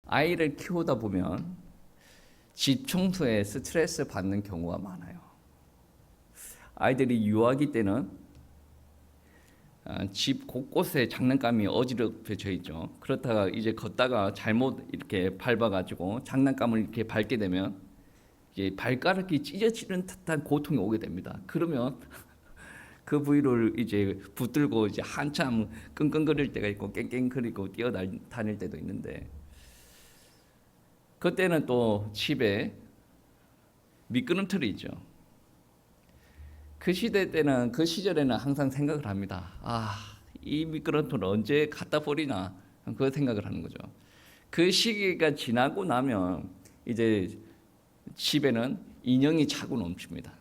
아이를 키우다 보면 집 청소에 스트레스 받는 경우가 많아요. 아이들이 유아기 때는 집 곳곳에 장난감이 어지럽혀져 있죠. 그렇다가 이제 걷다가 잘못 이렇게 밟아가지고 장난감을 이렇게 밟게 되면 이제 발가락이 찢어지는 듯한 고통이 오게 됩니다. 그러면 그 부위를 이제 붙들고 이제 한참 끙끙거릴 때가 있고 깽깽거리고 뛰어다닐 때도 있는데, 그때는 또 집에 미끄럼틀이 있죠. 그 시절에는 항상 생각을 합니다. 이 미끄럼틀을 언제 갖다 버리나, 그 생각을 하는 거죠. 그 시기가 지나고 나면 이제 집에는 인형이 차고 넘칩니다.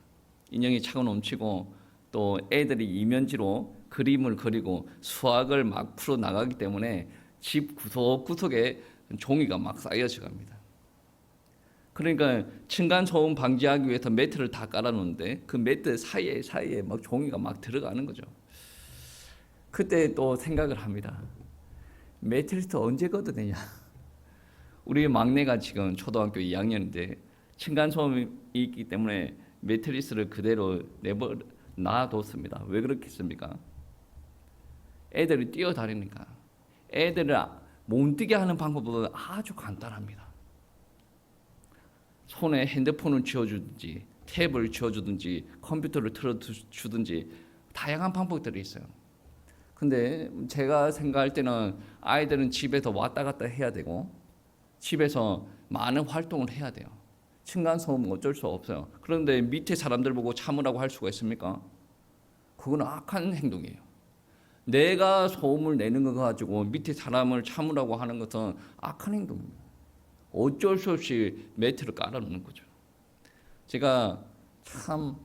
인형이 차고 넘치고 또 애들이 이면지로 그림을 그리고 수학을 막 풀어 나가기 때문에 집 구석구석에 종이가 막 쌓여져 갑니다. 그러니까 층간 소음 방지하기 위해서 매트를 다 깔아놓는데 그 매트 사이에 막 종이가 막 들어가는 거죠. 그때 또 생각을 합니다. 매트리스 언제 걷어내냐. 우리 막내가 지금 초등학교 2학년인데 층간 소음이 있기 때문에 매트리스를 그대로 놔뒀습니다. 왜 그렇겠습니까? 애들이 뛰어다니니까. 애들을 못 뛰게 하는 방법은 아주 간단합니다. 손에 핸드폰을 쥐어주든지 탭을 쥐어주든지 컴퓨터를 틀어주든지 다양한 방법들이 있어요. 근데 제가 생각할 때는 아이들은 집에서 왔다 갔다 해야 되고 집에서 많은 활동을 해야 돼요. 층간소음은 어쩔 수 없어요. 그런데 밑에 사람들 보고 참으라고 할 수가 있습니까? 그건 악한 행동이에요. 내가 소음을 내는 거 가지고 밑에 사람을 참으라고 하는 것은 악한 행동입니다. 어쩔 수 없이 매트를 깔아놓는 거죠. 제가 참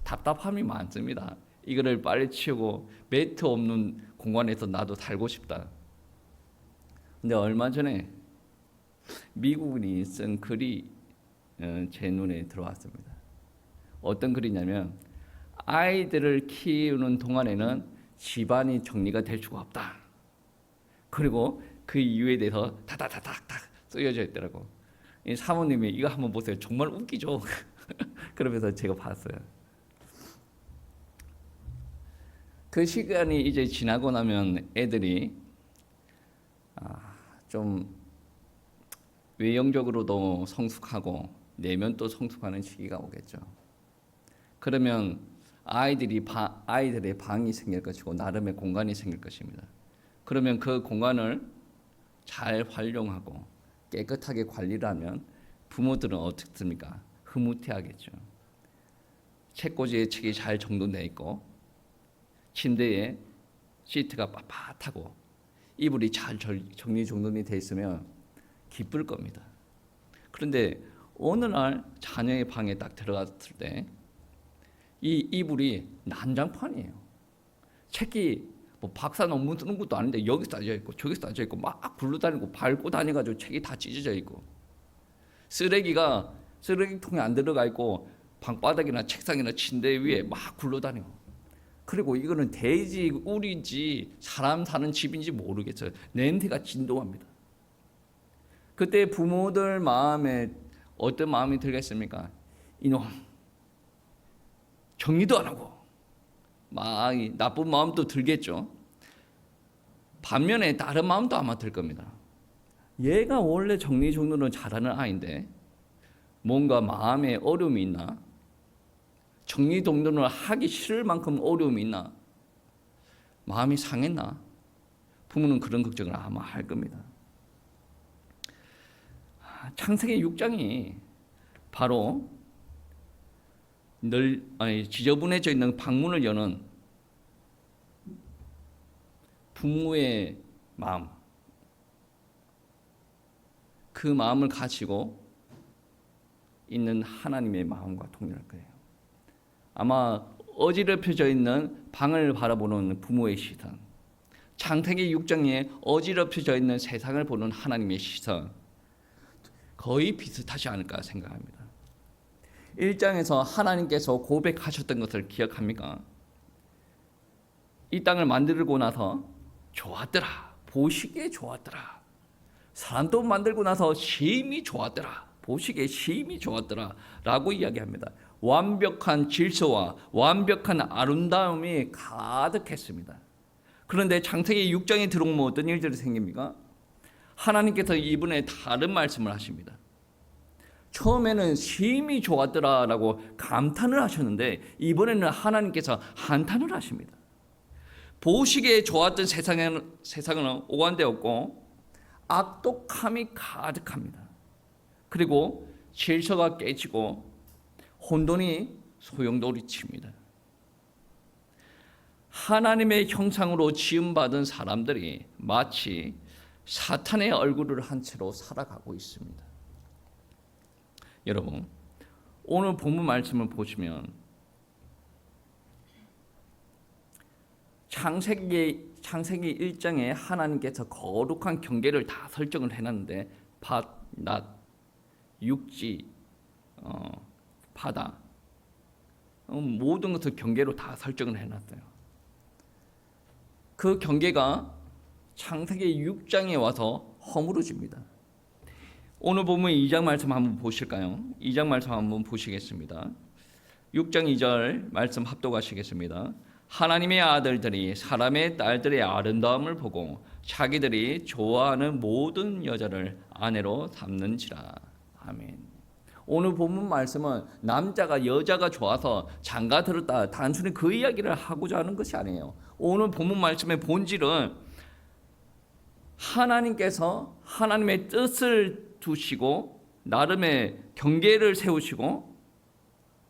답답함이 많습니다. 이거를 빨리 치우고 매트 없는 공간에서 나도 살고 싶다. 근데 얼마 전에 미국인이 쓴 글이 제 눈에 들어왔습니다. 어떤 글이냐면, 아이들을 키우는 동안에는 집안이 정리가 될 수가 없다. 그리고 그 이유에 대해서 다다다닥 쓰여져 있더라고. 이 사모님이 이거 한번 보세요. 정말 웃기죠. 그러면서 제가 봤어요. 그 시간이 이제 지나고 나면 애들이 좀 외형적으로도 성숙하고 내면도 성숙하는 시기가 오겠죠. 그러면 아이들의 방이 생길 것이고 나름의 공간이 생길 것입니다. 그러면 그 공간을 잘 활용하고 깨끗하게 관리를 하면 부모들은 어떻습니까? 흐뭇해하겠죠. 책꽂이에 책이 잘 정돈되어 있고 침대에 시트가 빳빳하고 이불이 잘 정리정돈이 되어 있으면 기쁠 겁니다. 그런데 어느 날 자녀의 방에 딱 들어갔을 때 이 이불이 난장판이에요. 책이 뭐 박사 논문 쓰는 것도 아닌데 여기 쌓여 있고 저기 쌓여 있고 막 굴러다니고 밟고 다녀가지고 책이 다 찢어져 있고, 쓰레기가 쓰레기통에 안 들어가 있고 방바닥이나 책상이나 침대 위에 막 굴러다니고, 그리고 이거는 돼지 우리인지 사람 사는 집인지 모르겠어요. 냄새가 진동합니다. 그때 부모들 마음에 어떤 마음이 들겠습니까? 이놈 정리도 안 하고, 막 나쁜 마음도 들겠죠. 반면에 다른 마음도 아마 들 겁니다. 얘가 원래 정리정돈을 잘하는 아이인데 뭔가 마음에 어려움이 있나? 정리정돈을 하기 싫을 만큼 어려움이 있나? 마음이 상했나? 부모는 그런 걱정을 아마 할 겁니다. 창세기 6장이 바로 지저분해져 있는 방문을 여는 부모의 마음, 그 마음을 가지고 있는 하나님의 마음과 동일할 거예요. 아마 어지럽혀져 있는 방을 바라보는 부모의 시선, 창세기 6장에 어지럽혀져 있는 세상을 보는 하나님의 시선, 거의 비슷하지 않을까 생각합니다. 1장에서 하나님께서 고백하셨던 것을 기억합니까? 이 땅을 만들고 나서 좋았더라, 보시기에 좋았더라, 사람도 만들고 나서 심히 좋았더라. 보시기에 심히 좋았더라 라고 이야기합니다. 완벽한 질서와 완벽한 아름다움이 가득했습니다. 그런데 창세기 6장에 들어오면 어떤 일들이 생깁니까? 하나님께서 이번에 다른 말씀을 하십니다. 처음에는 심히 좋았더라라고 감탄을 하셨는데 이번에는 하나님께서 한탄을 하십니다. 보시기에 좋았던 세상은 오간되었고 악독함이 가득합니다. 그리고 질서가 깨지고 혼돈이 소용돌이칩니다. 하나님의 형상으로 지음받은 사람들이 마치 사탄의 얼굴을 한 채로 살아가고 있습니다. 여러분, 오늘 본문 말씀을 보시면 창세기 1장에 하나님께서 거룩한 경계를 다 설정을 해놨는데 밭, 낫, 육지, 바다 모든 것을 경계로 다 설정을 해놨어요. 그 경계가 창세기 6장에 와서 허물어집니다. 오늘 보면 2장 말씀 한번 보실까요? 2장 말씀 한번 보시겠습니다. 6장 2절 말씀 합독하시겠습니다. 하나님의 아들들이 사람의 딸들의 아름다움을 보고 자기들이 좋아하는 모든 여자를 아내로 삼는지라. 아멘. 오늘 본문 말씀은 남자가 여자가 좋아서 장가 들었다 단순히 그 이야기를 하고자 하는 것이 아니에요. 오늘 본문 말씀의 본질은 하나님께서 하나님의 뜻을 두시고 나름의 경계를 세우시고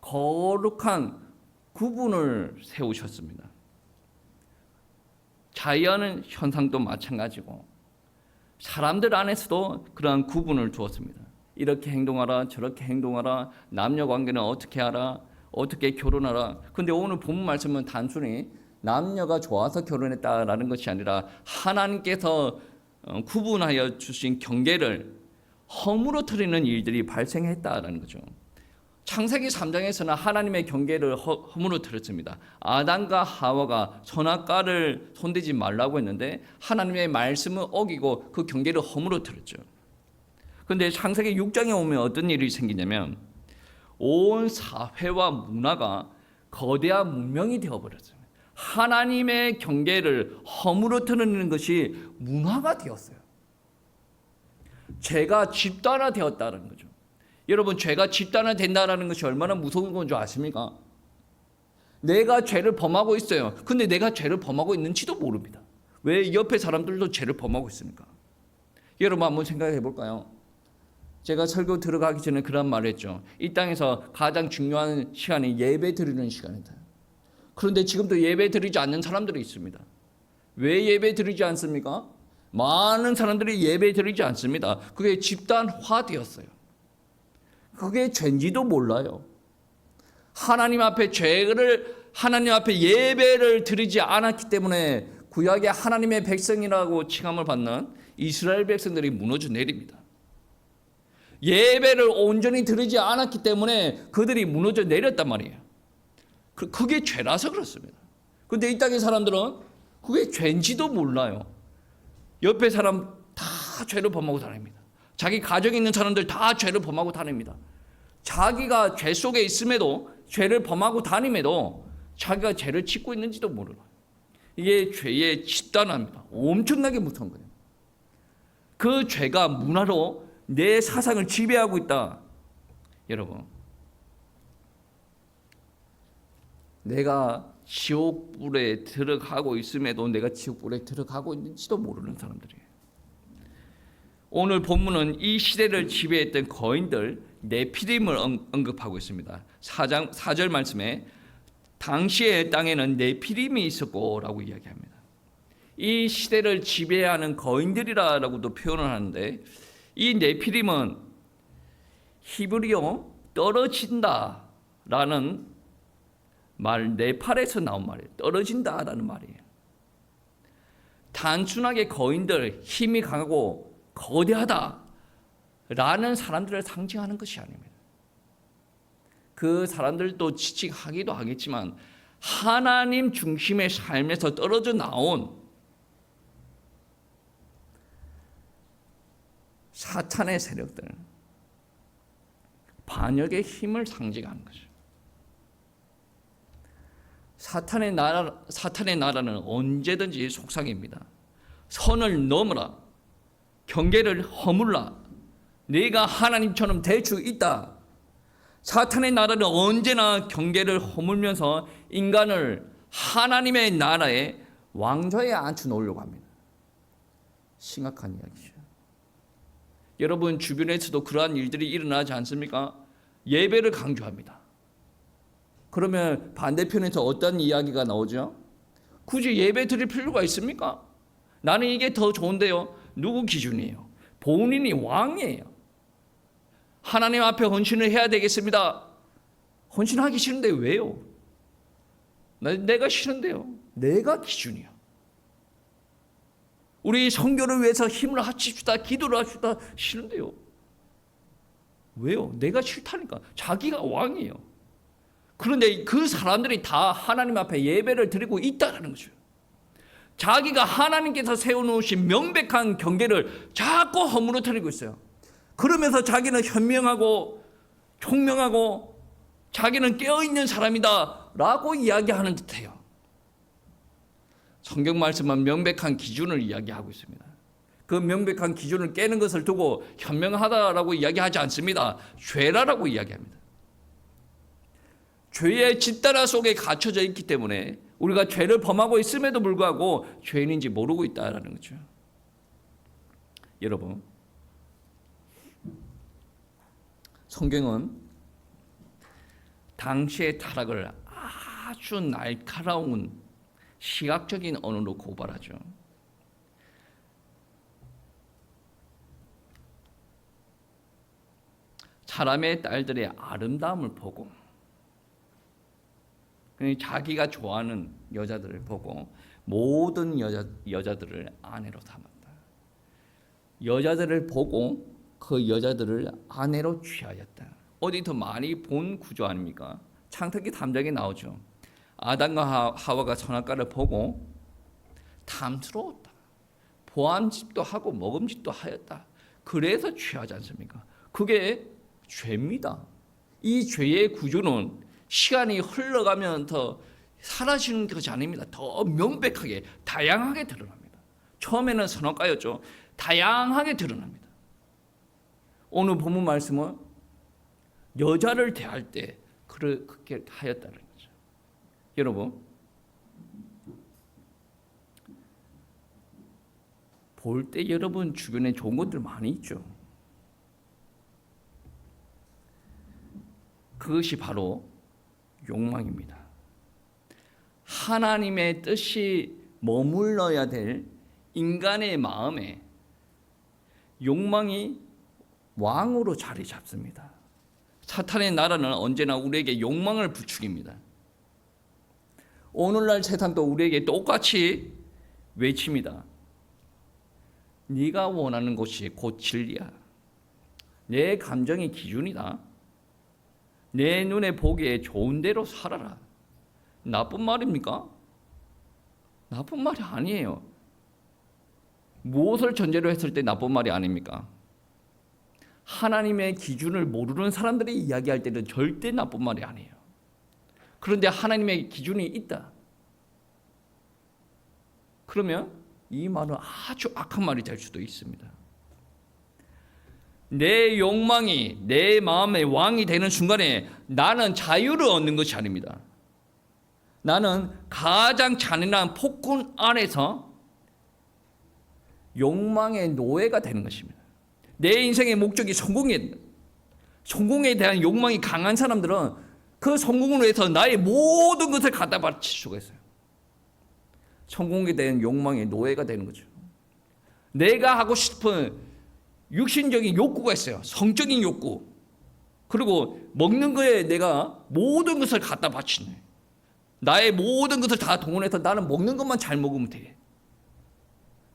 거룩한 구분을 세우셨습니다. 자연 현상도 마찬가지고 사람들 안에서도 그러한 구분을 두었습니다. 이렇게 행동하라, 저렇게 행동하라, 남녀 관계는 어떻게 하라, 어떻게 결혼하라. 근데 오늘 본문 말씀은 단순히 남녀가 좋아서 결혼했다라는 것이 아니라 하나님께서 구분하여 주신 경계를 허물어뜨리는 일들이 발생했다라는 거죠. 창세기 3장에서는 하나님의 경계를 허물어뜨렸습니다. 아담과 하와가 선악과를 손대지 말라고 했는데 하나님의 말씀을 어기고 그 경계를 허물어뜨렸죠. 그런데 창세기 6장에 오면 어떤 일이 생기냐면 온 사회와 문화가 거대한 문명이 되어버렸어요. 하나님의 경계를 허물어뜨리는 것이 문화가 되었어요. 죄가 집단화되었다는 거죠. 여러분, 죄가 집단화된다는 것이 얼마나 무서운 건 줄 아십니까? 내가 죄를 범하고 있어요. 근데 내가 죄를 범하고 있는지도 모릅니다. 왜 옆에 사람들도 죄를 범하고 있습니까? 여러분 한번 생각해 볼까요? 제가 설교 들어가기 전에 그런 말을 했죠. 이 땅에서 가장 중요한 시간이 예배 드리는 시간이다. 그런데 지금도 예배 드리지 않는 사람들이 있습니다. 왜 예배 드리지 않습니까? 많은 사람들이 예배 드리지 않습니다. 그게 집단화되었어요. 그게 죄인지도 몰라요. 하나님 앞에 하나님 앞에 예배를 드리지 않았기 때문에 구약의 하나님의 백성이라고 칭함을 받는 이스라엘 백성들이 무너져 내립니다. 예배를 온전히 드리지 않았기 때문에 그들이 무너져 내렸단 말이에요. 그게 죄라서 그렇습니다. 그런데 이 땅의 사람들은 그게 죄인지도 몰라요. 옆에 사람 다 죄를 범하고 다닙니다. 자기 가정에 있는 사람들 다 죄를 범하고 다닙니다. 자기가 죄 속에 있음에도 죄를 범하고 다님에도 자기가 죄를 짓고 있는지도 모르는 거예요. 이게 죄의 집단화입니다. 엄청나게 무서운 거예요. 그 죄가 문화로 내 사상을 지배하고 있다. 여러분, 내가 지옥불에 들어가고 있음에도 내가 지옥불에 들어가고 있는지도 모르는 사람들이에요. 오늘 본문은 이 시대를 지배했던 거인들 네피림을 언급하고 있습니다. 4절 말씀에 당시의 땅에는 네피림이 있었고 라고 이야기합니다. 이 시대를 지배하는 거인들이라고도 표현을 하는데 이 네피림은 히브리어 떨어진다라는 말, 네팔에서 나온 말이에요. 떨어진다라는 말이에요. 단순하게 거인들, 힘이 강하고 거대하다라는 사람들을 상징하는 것이 아닙니다. 그 사람들도 지칭하기도 하겠지만 하나님 중심의 삶에서 떨어져 나온 사탄의 세력들, 반역의 힘을 상징하는 거죠. 사탄의 나라는 언제든지 속삭입니다. 선을 넘어라, 경계를 허물라, 네가 하나님처럼 될 수 있다. 사탄의 나라는 언제나 경계를 허물면서 인간을 하나님의 나라의 왕좌에 앉혀놓으려고 합니다. 심각한 이야기죠. 여러분 주변에서도 그러한 일들이 일어나지 않습니까? 예배를 강조합니다. 그러면 반대편에서 어떤 이야기가 나오죠? 굳이 예배 드릴 필요가 있습니까? 나는 이게 더 좋은데요. 누구 기준이에요? 본인이 왕이에요. 하나님 앞에 헌신을 해야 되겠습니다. 헌신하기 싫은데 왜요? 내가 싫은데요. 내가 기준이야. 우리 선교를 위해서 힘을 합칩시다. 기도를 합시다. 싫은데요. 왜요? 내가 싫다니까. 자기가 왕이에요. 그런데 그 사람들이 다 하나님 앞에 예배를 드리고 있다는 거죠. 자기가 하나님께서 세워놓으신 명백한 경계를 자꾸 허물어뜨리고 있어요. 그러면서 자기는 현명하고 총명하고 자기는 깨어있는 사람이다 라고 이야기하는 듯해요. 성경 말씀은 명백한 기준을 이야기하고 있습니다. 그 명백한 기준을 깨는 것을 두고 현명하다라고 이야기하지 않습니다. 죄라라고 이야기합니다. 죄의 집단화 속에 갇혀져 있기 때문에 우리가 죄를 범하고 있음에도 불구하고 죄인인지 모르고 있다는 거죠. 여러분, 성경은 당시의 타락을 아주 날카로운 시각적인 언어로 고발하죠. 사람의 딸들의 아름다움을 보고 자기가 좋아하는 여자들을 보고 모든 여자들을 아내로 삼았다. 여자들을 보고 그 여자들을 아내로 취하였다. 어디 더 많이 본 구조 아닙니까? 창세기 3장에 나오죠. 아담과 하와가 선악과를 보고 탐스러웠다. 보암짓도 하고 먹음짓도 하였다. 그래서 취하지 않습니까? 그게 죄입니다. 이 죄의 구조는 시간이 흘러가면 더 사라지는 것이 아닙니다. 더 명백하게 다양하게 드러납니다. 처음에는 선악과였죠. 다양하게 드러납니다. 오늘 본문 말씀은 여자를 대할 때 그렇게 하였다는 거죠. 여러분, 볼 때 여러분 주변에 좋은 것들 많이 있죠. 그것이 바로 욕망입니다. 하나님의 뜻이 머물러야 될 인간의 마음에 욕망이 왕으로 자리 잡습니다. 사탄의 나라는 언제나 우리에게 욕망을 부추깁니다. 오늘날 세상도 우리에게 똑같이 외칩니다. 네가 원하는 것이 곧 진리야. 내 감정이 기준이다. 내 눈에 보기에 좋은 대로 살아라. 나쁜 말입니까? 나쁜 말이 아니에요. 무엇을 전제로 했을 때 나쁜 말이 아닙니까? 하나님의 기준을 모르는 사람들이 이야기할 때는 절대 나쁜 말이 아니에요. 그런데 하나님의 기준이 있다. 그러면 이 말은 아주 악한 말이 될 수도 있습니다. 내 욕망이 내 마음의 왕이 되는 순간에 나는 자유를 얻는 것이 아닙니다. 나는 가장 잔인한 폭군 안에서 욕망의 노예가 되는 것입니다. 내 인생의 목적이 성공에 대한 욕망이 강한 사람들은 그 성공을 위해서 나의 모든 것을 갖다 바칠 수가 있어요. 성공에 대한 욕망의 노예가 되는 거죠. 내가 하고 싶은 육신적인 욕구가 있어요. 성적인 욕구. 그리고 먹는 거에 내가 모든 것을 갖다 바치네. 나의 모든 것을 다 동원해서 나는 먹는 것만 잘 먹으면 돼.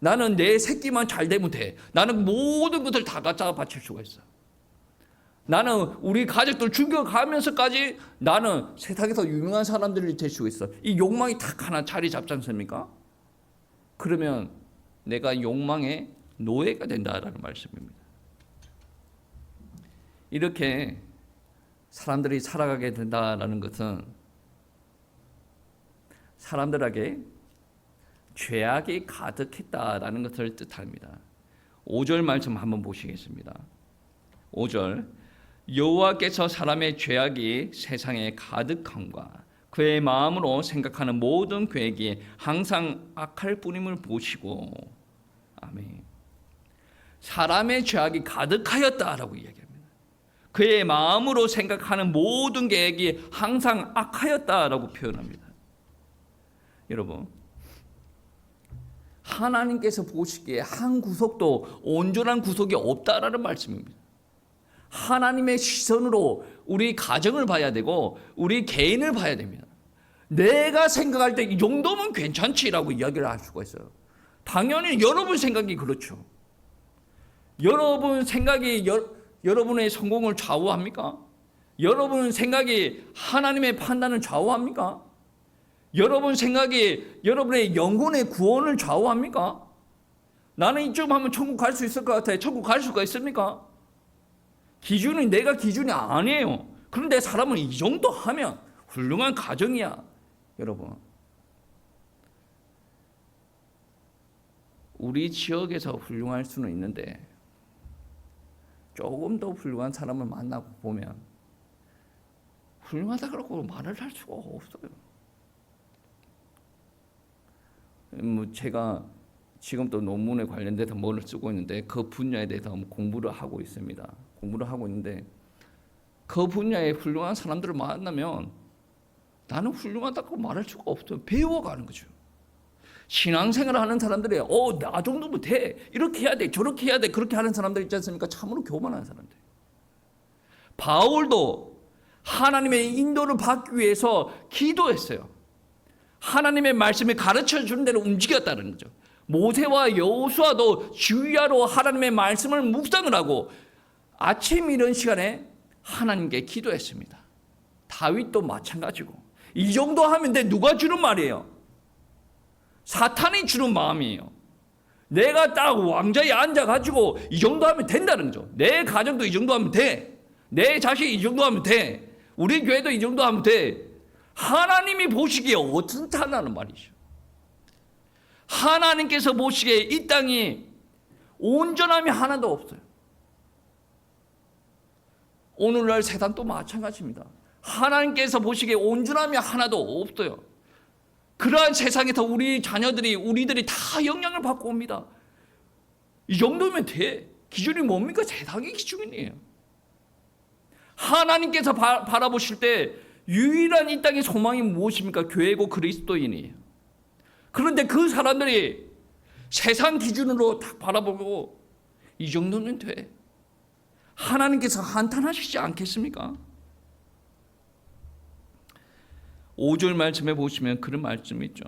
나는 내 새끼만 잘 되면 돼. 나는 모든 것을 다 갖다 바칠 수가 있어. 나는 우리 가족들 죽여가면서까지 나는 세상에서 유명한 사람들이 될 수가 있어. 이 욕망이 딱 하나 자리 잡지 않습니까? 그러면 내가 욕망의 노예가 된다라는 말씀입니다. 이렇게 사람들이 살아가게 된다라는 것은 사람들에게 죄악이 가득했다라는 것을 뜻합니다. 5절 말씀 한번 보시겠습니다. 5절 여호와께서 사람의 죄악이 세상에 가득함과 그의 마음으로 생각하는 모든 계획이 항상 악할 뿐임을 보시고. 아멘. 사람의 죄악이 가득하였다라고 이야기합니다. 그의 마음으로 생각하는 모든 계획이 항상 악하였다라고 표현합니다. 여러분, 하나님께서 보시기에 한 구석도 온전한 구석이 없다라는 말씀입니다. 하나님의 시선으로 우리 가정을 봐야 되고 우리 개인을 봐야 됩니다. 내가 생각할 때 이 정도면 괜찮지라고 이야기를 할 수가 있어요. 당연히 여러분 생각이 그렇죠. 여러분 생각이 여러분의 성공을 좌우합니까? 여러분 생각이 하나님의 판단을 좌우합니까? 여러분 생각이 여러분의 영혼의 구원을 좌우합니까? 나는 이쯤 하면 천국 갈 수 있을 것 같아요. 천국 갈 수가 있습니까? 기준이 내가 기준이 아니에요. 그런데 사람은 이 정도 하면 훌륭한 가정이야. 여러분, 우리 지역에서 훌륭할 수는 있는데 조금 더 훌륭한 사람을 만나고 보면 훌륭하다 그러고 말을 할 수가 없어요. 제가 지금 또 논문에 관련돼서 뭐를 쓰고 있는데 그 분야에 대해서 공부를 하고 있습니다. 공부를 하고 있는데 그 분야의 훌륭한 사람들을 만나면 나는 훌륭하다고 말할 수가 없어요. 배워가는 거죠. 신앙생활을 하는 사람들이 나 정도면 돼. 이렇게 해야 돼. 저렇게 해야 돼. 그렇게 하는 사람들 있지 않습니까? 참으로 교만한 사람들. 바울도 하나님의 인도를 받기 위해서 기도했어요. 하나님의 말씀을 가르쳐 주는 대로 움직였다는 거죠. 모세와 여호수아도 주야로 하나님의 말씀을 묵상을 하고 아침 이런 시간에 하나님께 기도했습니다. 다윗도 마찬가지고. 이 정도 하면 돼. 누가 주는 말이에요? 사탄이 주는 마음이에요. 내가 딱 왕자에 앉아가지고 이 정도 하면 된다는 거죠. 내 가정도 이 정도 하면 돼. 내 자식이 이 정도 하면 돼. 우리 교회도 이 정도 하면 돼. 하나님이 보시기에 어떻다는 말이죠. 하나님께서 보시기에 이 땅이 온전함이 하나도 없어요. 오늘날 세상도 마찬가지입니다. 하나님께서 보시기에 온전함이 하나도 없어요. 그러한 세상에서 우리 자녀들이 우리들이 다 영향을 받고 옵니다. 이 정도면 돼. 기준이 뭡니까? 세상의 기준이에요. 하나님께서 바라보실 때 유일한 이 땅의 소망이 무엇입니까? 교회고 그리스도인이에요. 그런데 그 사람들이 세상 기준으로 딱 바라보고 이 정도면 돼. 하나님께서 한탄하시지 않겠습니까? 5절 말씀에 보시면 그런 말씀이 있죠.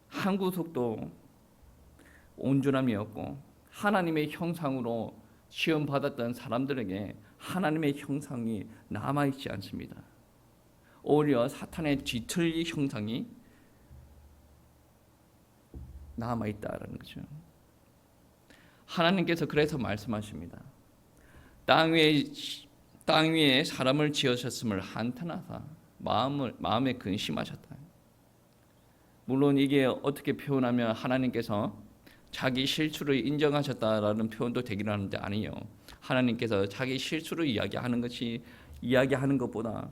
한 구석도 온전함이 없고 하나님의 형상으로 시험받았던 사람들에게 하나님의 형상이 남아있지 않습니다. 오히려 사탄의 뒤틀리 형상이 남아있다는 거죠. 하나님께서 그래서 말씀하십니다. 땅 위에 사람을 지으셨음을 한탄하사 마음에 근심하셨다. 물론 이게 어떻게 표현하면 하나님께서 자기 실수를 인정하셨다라는 표현도 되기는 하는데 아니요. 하나님께서 자기 실수를 이야기하는 것보다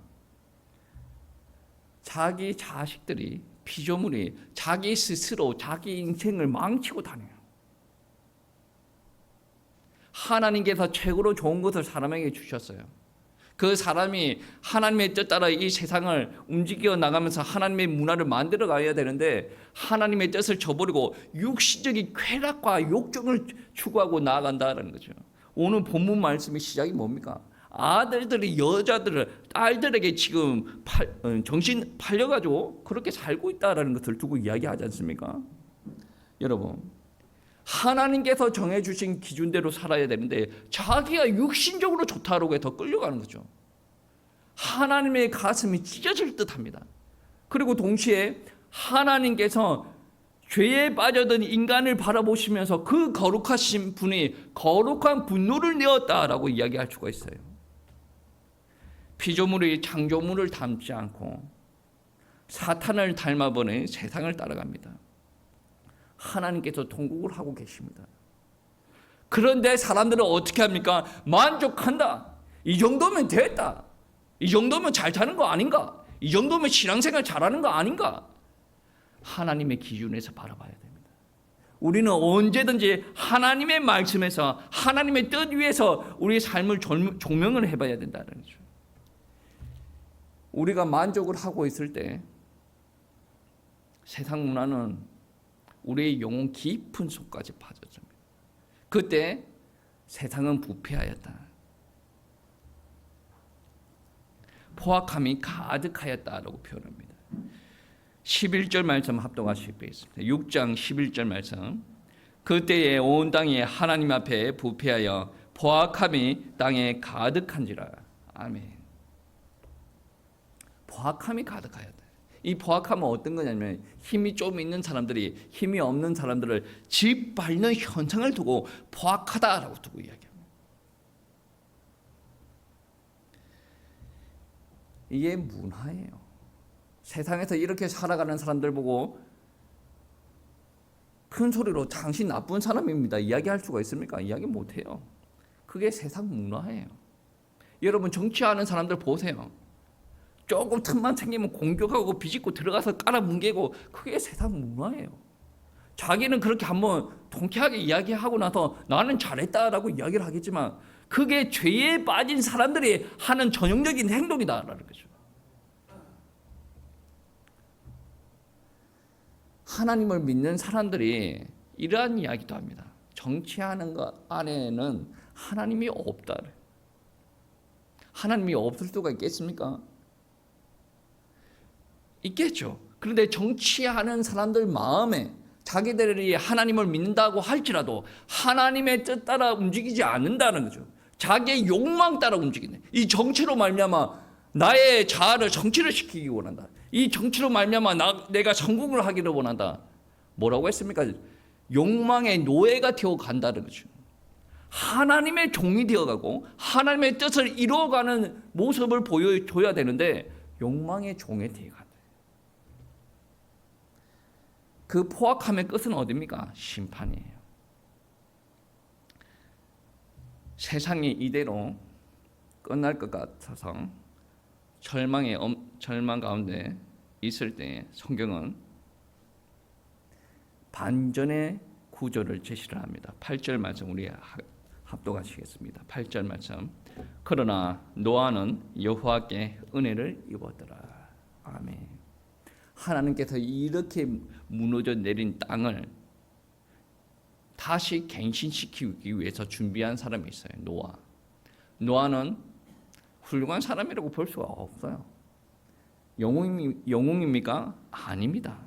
자기 자식들이 피조물이 자기 스스로 자기 인생을 망치고 다녀요. 하나님께서 최고로 좋은 것을 사람에게 주셨어요. 그 사람이 하나님의 뜻 따라 이 세상을 움직여 나가면서 하나님의 문화를 만들어 가야 되는데 하나님의 뜻을 저버리고 육신적인 쾌락과 욕정을 추구하고 나아간다는 거죠. 오늘 본문 말씀의 시작이 뭡니까? 아들들이 여자들을 딸들에게 지금 정신 팔려가지고 그렇게 살고 있다는 것을 두고 이야기하지 않습니까? 여러분, 하나님께서 정해주신 기준대로 살아야 되는데 자기가 육신적으로 좋다라고 해서 끌려가는 거죠. 하나님의 가슴이 찢어질 듯합니다. 그리고 동시에 하나님께서 죄에 빠져든 인간을 바라보시면서 그 거룩하신 분이 거룩한 분노를 내었다라고 이야기할 수가 있어요. 피조물이 창조물을 닮지 않고 사탄을 닮아버린 세상을 따라갑니다. 하나님께서 통곡을 하고 계십니다. 그런데 사람들은 어떻게 합니까? 만족한다. 이 정도면 됐다. 이 정도면 잘 사는 거 아닌가? 이 정도면 신앙생활 잘하는 거 아닌가? 하나님의 기준에서 바라봐야 됩니다. 우리는 언제든지 하나님의 말씀에서 하나님의 뜻 위에서 우리의 삶을 조명을 해봐야 된다는 거죠. 우리가 만족을 하고 있을 때 세상 문화는 우리의 영혼 깊은 속까지 빠져듭니다. 그때 세상은 부패하였다. 포악함이 가득하였다라고 표현합니다. 11절 말씀 합독하시겠습니다. 6장 11절 말씀. 그때에 온 땅이 하나님 앞에 부패하여 포악함이 땅에 가득한지라. 아멘. 포악함이 가득하였다. 이 포악함은 어떤 거냐면 힘이 좀 있는 사람들이 힘이 없는 사람들을 짓밟는 현상을 두고 포악하다라고 두고 이야기합니다. 이게 문화예요. 세상에서 이렇게 살아가는 사람들 보고 큰 소리로 당신 나쁜 사람입니다 이야기할 수가 있습니까? 이야기 못해요. 그게 세상 문화예요. 여러분 정치하는 사람들 보세요. 조금 틈만 생기면 공격하고 비집고 들어가서 깔아뭉개고, 그게 세상 문화예요. 자기는 그렇게 한번 통쾌하게 이야기하고 나서 나는 잘했다라고 이야기를 하겠지만 그게 죄에 빠진 사람들이 하는 전형적인 행동이다라는 거죠. 하나님을 믿는 사람들이 이러한 이야기도 합니다. 정치하는 것 안에는 하나님이 없다. 하나님이 없을 수가 있겠습니까? 있겠죠. 그런데 정치하는 사람들 마음에 자기들이 하나님을 믿는다고 할지라도 하나님의 뜻 따라 움직이지 않는다는 거죠. 자기의 욕망 따라 움직이네. 이 정치로 말미암아 나의 자아를 정치를 시키기 원한다. 이 정치로 말미암아 내가 성공을 하기를 원한다. 뭐라고 했습니까? 욕망의 노예가 되어 간다는 거죠. 하나님의 종이 되어가고 하나님의 뜻을 이루어가는 모습을 보여줘야 되는데 욕망의 종에 되어간다. 그 포악함의 끝은 어디입니까? 심판이에요. 세상이 이대로 끝날 것 같아서 절망 가운데 있을 때 성경은 반전의 구조를 제시를 합니다. 8절 말씀 우리 합독하시겠습니다. 8절 말씀. 그러나 노아는 여호와께 은혜를 입었더라. 아멘. 하나님께서 이렇게 무너져 내린 땅을 다시 갱신시키기 위해서 준비한 사람이 있어요. 노아는 훌륭한 사람이라고 볼 수가 없어요. 영웅입니까? 아닙니다.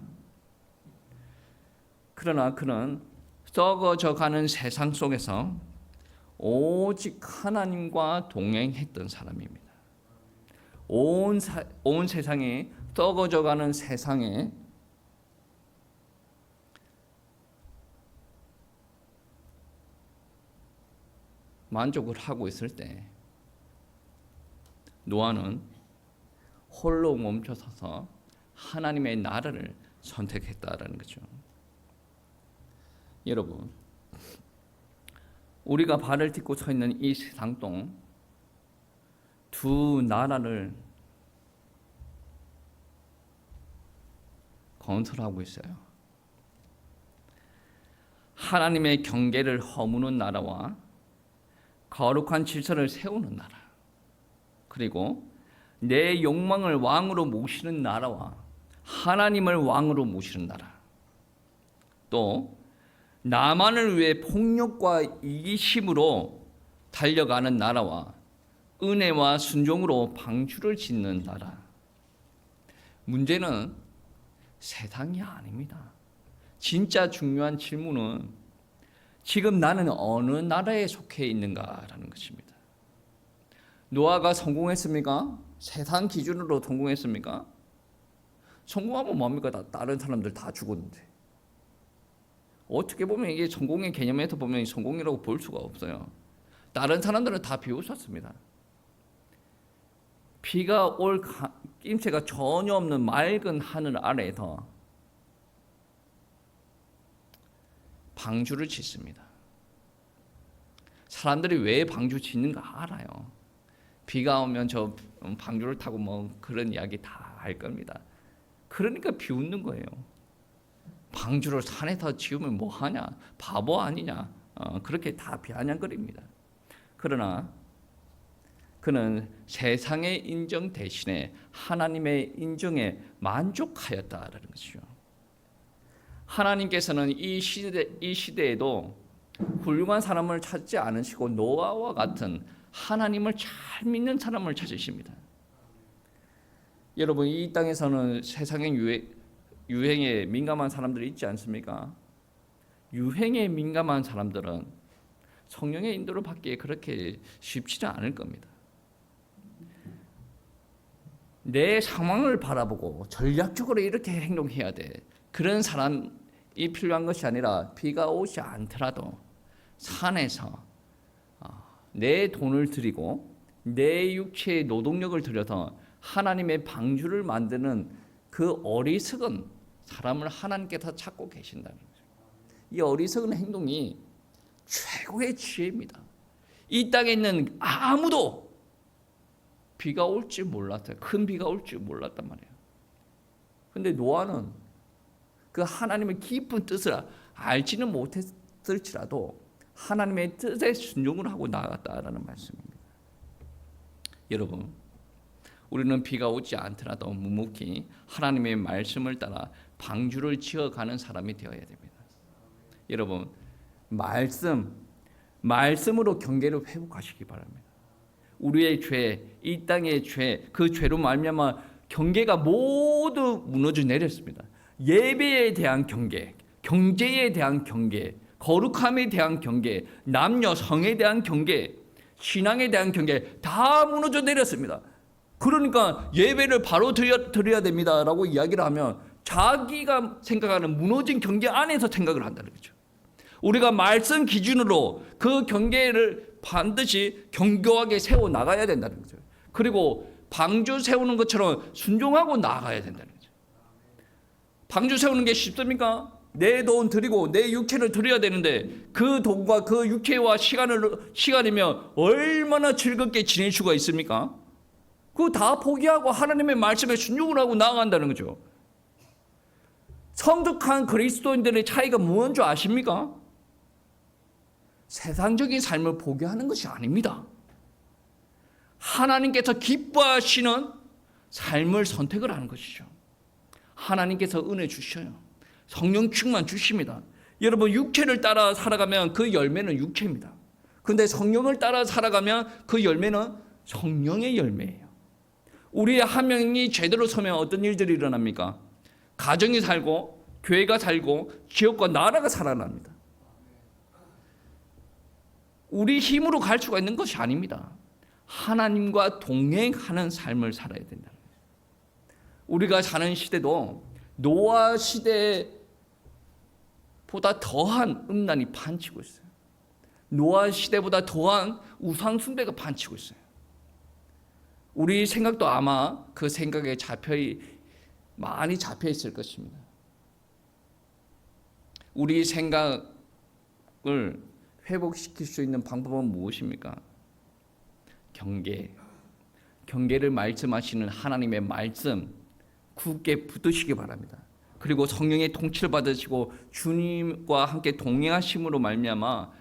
그러나 그는 썩어져가는 세상 속에서 오직 하나님과 동행했던 사람입니다. 온 세상이 썩어져가는 세상에 만족을 하고 있을 때 노아는 홀로 멈춰서서 하나님의 나라를 선택했다라는 거죠. 여러분, 우리가 발을 딛고 서 있는 이 세상동 두 나라를 건설하고 있어요. 하나님의 경계를 허무는 나라와 거룩한 질서를 세우는 나라, 그리고 내 욕망을 왕으로 모시는 나라와 하나님을 왕으로 모시는 나라, 또 나만을 위해 폭력과 이기심으로 달려가는 나라와 은혜와 순종으로 방주를 짓는 나라. 문제는 세상이 아닙니다. 진짜 중요한 질문은 지금 나는 어느 나라에 속해 있는가라는 것입니다. 노아가 성공했습니까? 세상 기준으로 성공했습니까? 성공하면 뭡니까? 다른 사람들 다 죽었는데. 어떻게 보면 이게 성공의 개념에서 보면 성공이라고 볼 수가 없어요. 다른 사람들은 다 비웃었습니다. 비가 올 낌새가 전혀 없는 맑은 하늘 아래에서 방주를 짓습니다. 사람들이 왜 방주 짓는가 알아요. 비가 오면 저 방주를 타고 뭐 그런 이야기 다 할 겁니다. 그러니까 비웃는 거예요. 방주를 산에서 지으면 뭐 하냐? 바보 아니냐? 그렇게 다 비아냥거립니다. 그러나 그는 세상의 인정 대신에 하나님의 인정에 만족하였다라는 것이죠. 하나님께서는 이 시대에도 훌륭한 사람을 찾지 않으시고 노아와 같은 하나님을 잘 믿는 사람을 찾으십니다. 여러분, 이 땅에서는 세상의 유행에 민감한 사람들이 있지 않습니까? 유행에 민감한 사람들은 성령의 인도를 받기에 그렇게 쉽지는 않을 겁니다. 내 상황을 바라보고 전략적으로 이렇게 행동해야 돼. 그런 사람이 필요한 것이 아니라 비가 오지 않더라도 산에서 내 돈을 들이고 내 육체의 노동력을 들여서 하나님의 방주를 만드는 그 어리석은 사람을 하나님께서 찾고 계신다는 거죠. 이 어리석은 행동이 최고의 지혜입니다. 이 땅에 있는 아무도 비가 올지 몰랐어요. 큰 비가 올지 몰랐단 말이에요. 근데 노아는 그 하나님의 깊은 뜻을 알지는 못했을지라도 하나님의 뜻에 순종을 하고 나아갔다라는 말씀입니다. 여러분, 우리는 비가 오지 않더라도 묵묵히 하나님의 말씀을 따라 방주를 지어가는 사람이 되어야 됩니다. 여러분, 말씀으로 경계를 회복하시기 바랍니다. 우리의 죄, 이 땅의 죄, 그 죄로 말미암아 경계가 모두 무너져 내렸습니다. 예배에 대한 경계, 경제에 대한 경계, 거룩함에 대한 경계, 남녀 성에 대한 경계, 신앙에 대한 경계 다 무너져 내렸습니다. 그러니까 예배를 바로 드려야 됩니다라고 이야기를 하면 자기가 생각하는 무너진 경계 안에서 생각을 한다는 거죠. 우리가 말씀 기준으로 그 경계를 반드시 견고하게 세워 나가야 된다는 거죠. 그리고 방주 세우는 것처럼 순종하고 나가야 된다는 거죠. 방주 세우는 게 쉽습니까? 내 돈 드리고 내 육체를 드려야 되는데 그 돈과 그 육체와 시간이면 얼마나 즐겁게 지낼 수가 있습니까? 그거 다 포기하고 하나님의 말씀에 순종을 하고 나아간다는 거죠. 성숙한 그리스도인들의 차이가 무엇인 줄 아십니까? 세상적인 삶을 포기하는 것이 아닙니다. 하나님께서 기뻐하시는 삶을 선택을 하는 것이죠. 하나님께서 은혜 주셔요. 성령 충만 주십니다. 여러분, 육체를 따라 살아가면 그 열매는 육체입니다. 그런데 성령을 따라 살아가면 그 열매는 성령의 열매예요. 우리의 한 명이 제대로 서면 어떤 일들이 일어납니까? 가정이 살고 교회가 살고 지역과 나라가 살아납니다. 우리 힘으로 갈 수가 있는 것이 아닙니다. 하나님과 동행하는 삶을 살아야 된다는 거예요. 우리가 사는 시대도 노아 시대보다 더한 음란이 판치고 있어요. 노아 시대보다 더한 우상 숭배가 판치고 있어요. 우리 생각도 아마 그 생각에 많이 잡혀 있을 것입니다. 우리 생각을 회복시킬 수 있는 방법은 무엇입니까? 경계를 말씀하시는 하나님의 말씀 굳게 붙드시기 바랍니다. 그리고 성령의 통치를 받으시고 주님과 함께 동행하심으로 말미암아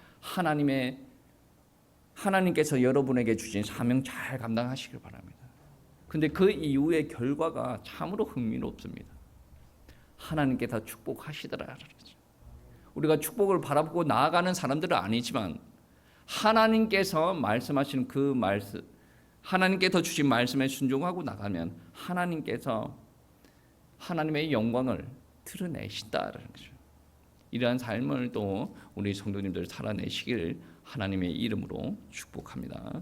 하나님께서 여러분에게 주신 사명 잘 감당하시길 바랍니다. 근데 그 이후의 결과가 참으로 흥미롭습니다. 하나님께서 축복하시더라라는 거죠. 우리가 축복을 바라보고 나아가는 사람들은 아니지만 하나님께서 말씀하신 그 말씀, 하나님께서 주신 말씀에 순종하고 나가면 하나님께서 하나님의 영광을 드러내신다라는 거죠. 이러한 삶을 또 우리 성도님들 살아내시길 하나님의 이름으로 축복합니다.